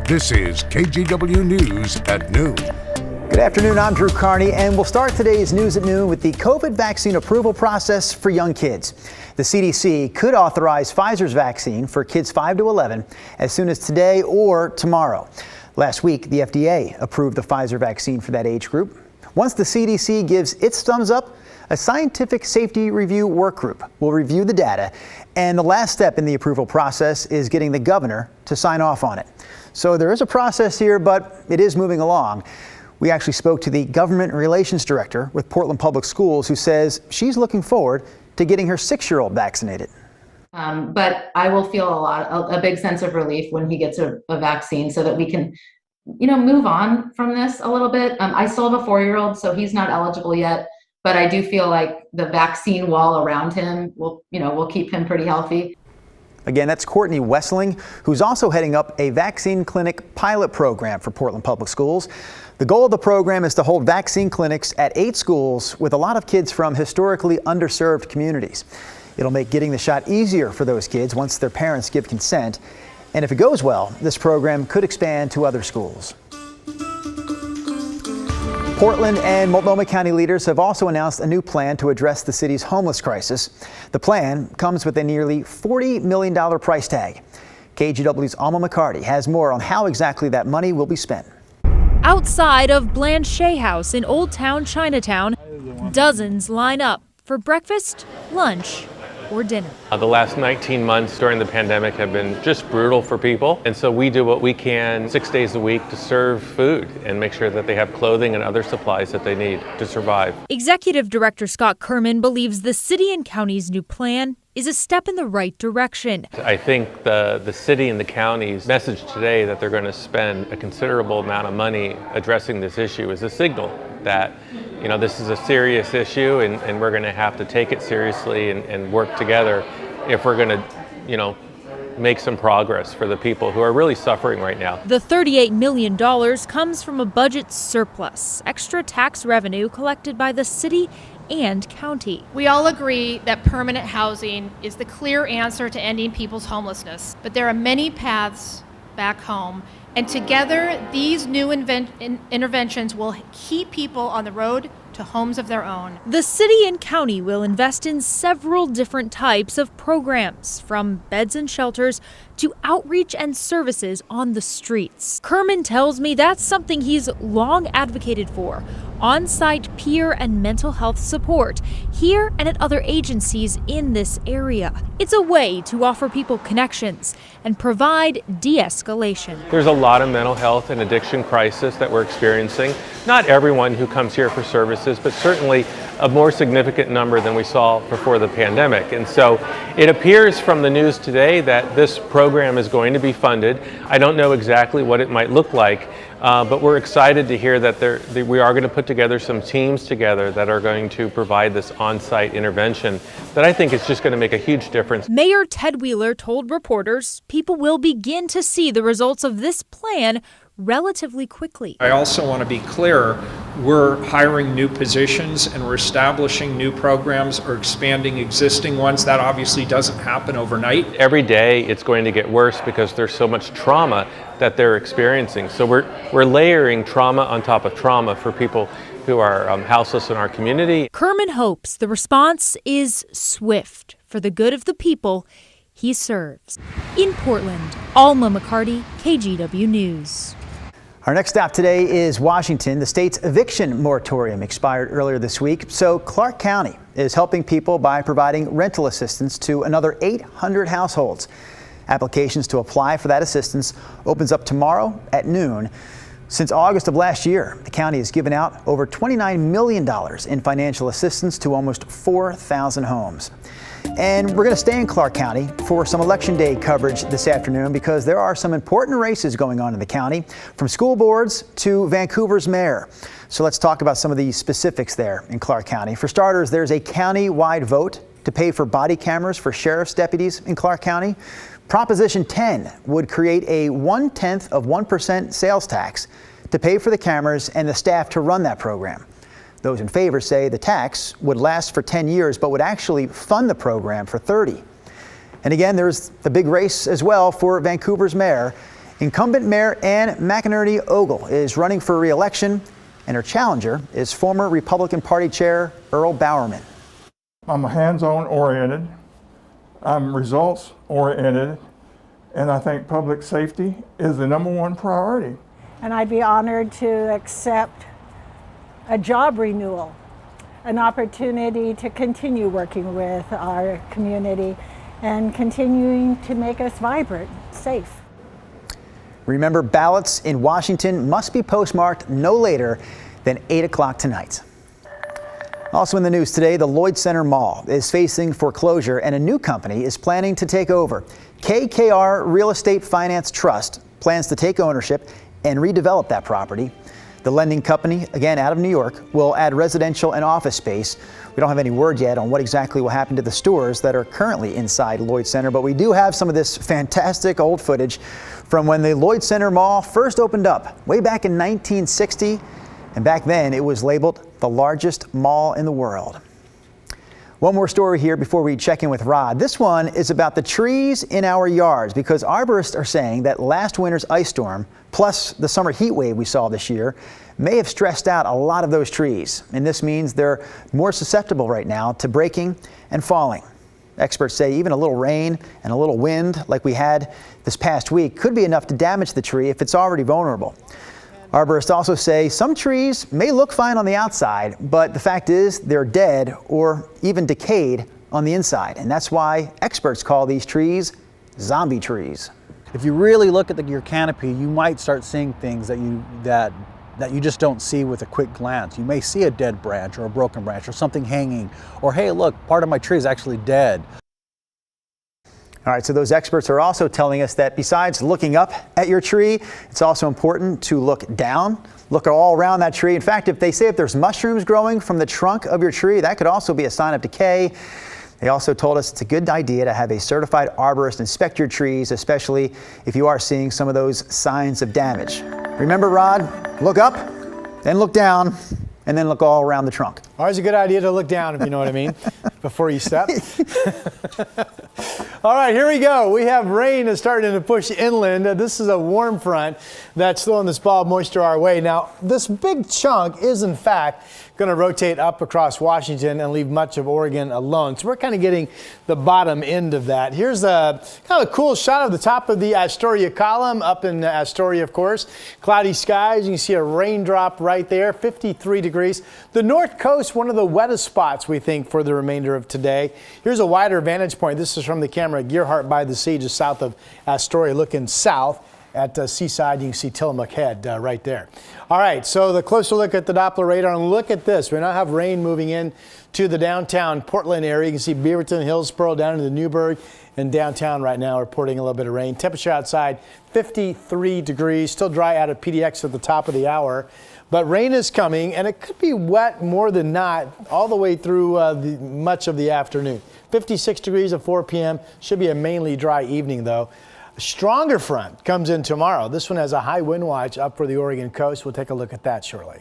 This is KGW News at noon. Good afternoon, I'm Drew Carney, and we'll start today's News at Noon with the COVID vaccine approval process for young kids. The CDC could authorize Pfizer's vaccine for kids 5 to 11 as soon as today or tomorrow. Last week, the FDA approved the Pfizer vaccine for that age group. Once the CDC gives its thumbs up, a scientific safety review work group will review the data, and the last step in the approval process is getting the governor to sign off on it. So there is a process here, but it is moving along. We actually spoke to the government relations director with Portland Public Schools, who says she's looking forward to getting her 6-year-old vaccinated. But I will feel a big sense of relief when he gets a vaccine, so that we can, move on from this a little bit. I still have a 4-year-old, so he's not eligible yet. But I do feel like the vaccine wall around him will keep him pretty healthy. Again, that's Courtney Wessling, who's also heading up a vaccine clinic pilot program for Portland Public Schools. The goal of the program is to hold vaccine clinics at 8 schools with a lot of kids from historically underserved communities. It'll make getting the shot easier for those kids once their parents give consent. And if it goes well, this program could expand to other schools. Portland and Multnomah County leaders have also announced a new plan to address the city's homeless crisis. The plan comes with a nearly $40 million price tag. KGW's Alma McCarty has more on how exactly that money will be spent. Outside of Blanchet House in Old Town Chinatown, dozens line up for breakfast, lunch, or dinner. The last 19 months during the pandemic have been just brutal for people. And so we do what we can 6 days a week to serve food and make sure that they have clothing and other supplies that they need to survive. Executive Director Scott Kerman believes the city and county's new plan is a step in the right direction. I think the city and the county's message today that they're going to spend a considerable amount of money addressing this issue is a signal that this is a serious issue, and we're going to have to take it seriously and work together if we're going to, make some progress for the people who are really suffering right now. The $38 million comes from a budget surplus, extra tax revenue collected by the city and county. We all agree that permanent housing is the clear answer to ending people's homelessness, but there are many paths back home. And together, these new interventions will keep people on the road to homes of their own. The city and county will invest in several different types of programs, from beds and shelters to outreach and services on the streets. Kerman tells me that's something he's long advocated for: on-site peer and mental health support here and at other agencies in this area. It's a way to offer people connections and provide de-escalation. There's a lot of mental health and addiction crisis that we're experiencing. Not everyone who comes here for services, but certainly a more significant number than we saw before the pandemic. And so it appears from the news today that this program is going to be funded. I don't know exactly what it might look like, but we're excited to hear that we are going to put together some teams together that are going to provide this on-site intervention that I think is just going to make a huge difference. Mayor Ted Wheeler told reporters people will begin to see the results of this plan relatively quickly. I also want to be clear, we're hiring new positions and we're establishing new programs or expanding existing ones. That obviously doesn't happen overnight. Every day it's going to get worse because there's so much trauma that they're experiencing. So we're layering trauma on top of trauma for people who are houseless in our community. Kerman hopes the response is swift for the good of the people he serves. In Portland, Alma McCarty, KGW News. Our next stop today is Washington. The state's eviction moratorium expired earlier this week, so Clark County is helping people by providing rental assistance to another 800 households. Applications to apply for that assistance opens up tomorrow at noon. Since August of last year, the county has given out over $29 million in financial assistance to almost 4,000 homes. And we're going to stay in Clark County for some Election Day coverage this afternoon, because there are some important races going on in the county, from school boards to Vancouver's mayor. So let's talk about some of the specifics there in Clark County. For starters, there's a county-wide vote to pay for body cameras for sheriff's deputies in Clark County. Proposition 10 would create a 0.1% sales tax to pay for the cameras and the staff to run that program. Those in favor say the tax would last for 10 years, but would actually fund the program for 30. And again, there's the big race as well for Vancouver's mayor. Incumbent Mayor Ann McInerney Ogle is running for re-election, and her challenger is former Republican Party Chair Earl Bowerman. I'm hands-on oriented, I'm results oriented, and I think public safety is the #1 priority. And I'd be honored to accept a job renewal, an opportunity to continue working with our community and continuing to make us vibrant, safe. Remember, ballots in Washington must be postmarked no later than 8 o'clock tonight. Also in the news today, the Lloyd Center Mall is facing foreclosure and a new company is planning to take over. KKR Real Estate Finance Trust plans to take ownership and redevelop that property. The lending company, again out of New York, will add residential and office space. We don't have any word yet on what exactly will happen to the stores that are currently inside Lloyd Center, but we do have some of this fantastic old footage from when the Lloyd Center Mall first opened up way back in 1960. And back then it was labeled the largest mall in the world. One more story here before we check in with Rod. This one is about the trees in our yards, because arborists are saying that last winter's ice storm plus the summer heat wave we saw this year may have stressed out a lot of those trees. And this means they're more susceptible right now to breaking and falling. Experts say even a little rain and a little wind like we had this past week could be enough to damage the tree if it's already vulnerable. Arborists also say some trees may look fine on the outside, but the fact is they're dead or even decayed on the inside. And that's why experts call these trees zombie trees. If you really look at your canopy, you might start seeing things that you just don't see with a quick glance. You may see a dead branch or a broken branch or something hanging, or hey, look, part of my tree is actually dead. All right, so those experts are also telling us that besides looking up at your tree, it's also important to look down, look all around that tree. In fact, if there's mushrooms growing from the trunk of your tree, that could also be a sign of decay. They also told us it's a good idea to have a certified arborist inspect your trees, especially if you are seeing some of those signs of damage. Remember, Rod, look up, then look down, and then look all around the trunk. Always a good idea to look down, if you know what I mean, before you step. All right, here we go. We have rain that's starting to push inland. This is a warm front that's throwing this ball of moisture our way. Now, this big chunk is, in fact, going to rotate up across Washington and leave much of Oregon alone. So we're kind of getting the bottom end of that. Here's a kind of a cool shot of the top of the Astoria column up in Astoria, of course. Cloudy skies. You can see a raindrop right there, 53 degrees. The North Coast, one of the wettest spots, we think, for the remainder of today. Here's a wider vantage point. This is from the camera at Gearhart by the Sea, just south of Astoria, looking south. At Seaside, you can see Tillamook Head right there. All right, so the closer look at the Doppler radar, and look at this. We now have rain moving in to the downtown Portland area. You can see Beaverton, Hillsboro, down into Newburgh, and downtown right now reporting a little bit of rain. Temperature outside 53 degrees, still dry out of PDX at the top of the hour. But rain is coming, and it could be wet more than not all the way through much of the afternoon. 56 degrees at 4 p.m. Should be a mainly dry evening, though. A stronger front comes in tomorrow. This one has a high wind watch up for the Oregon coast. We'll take a look at that shortly.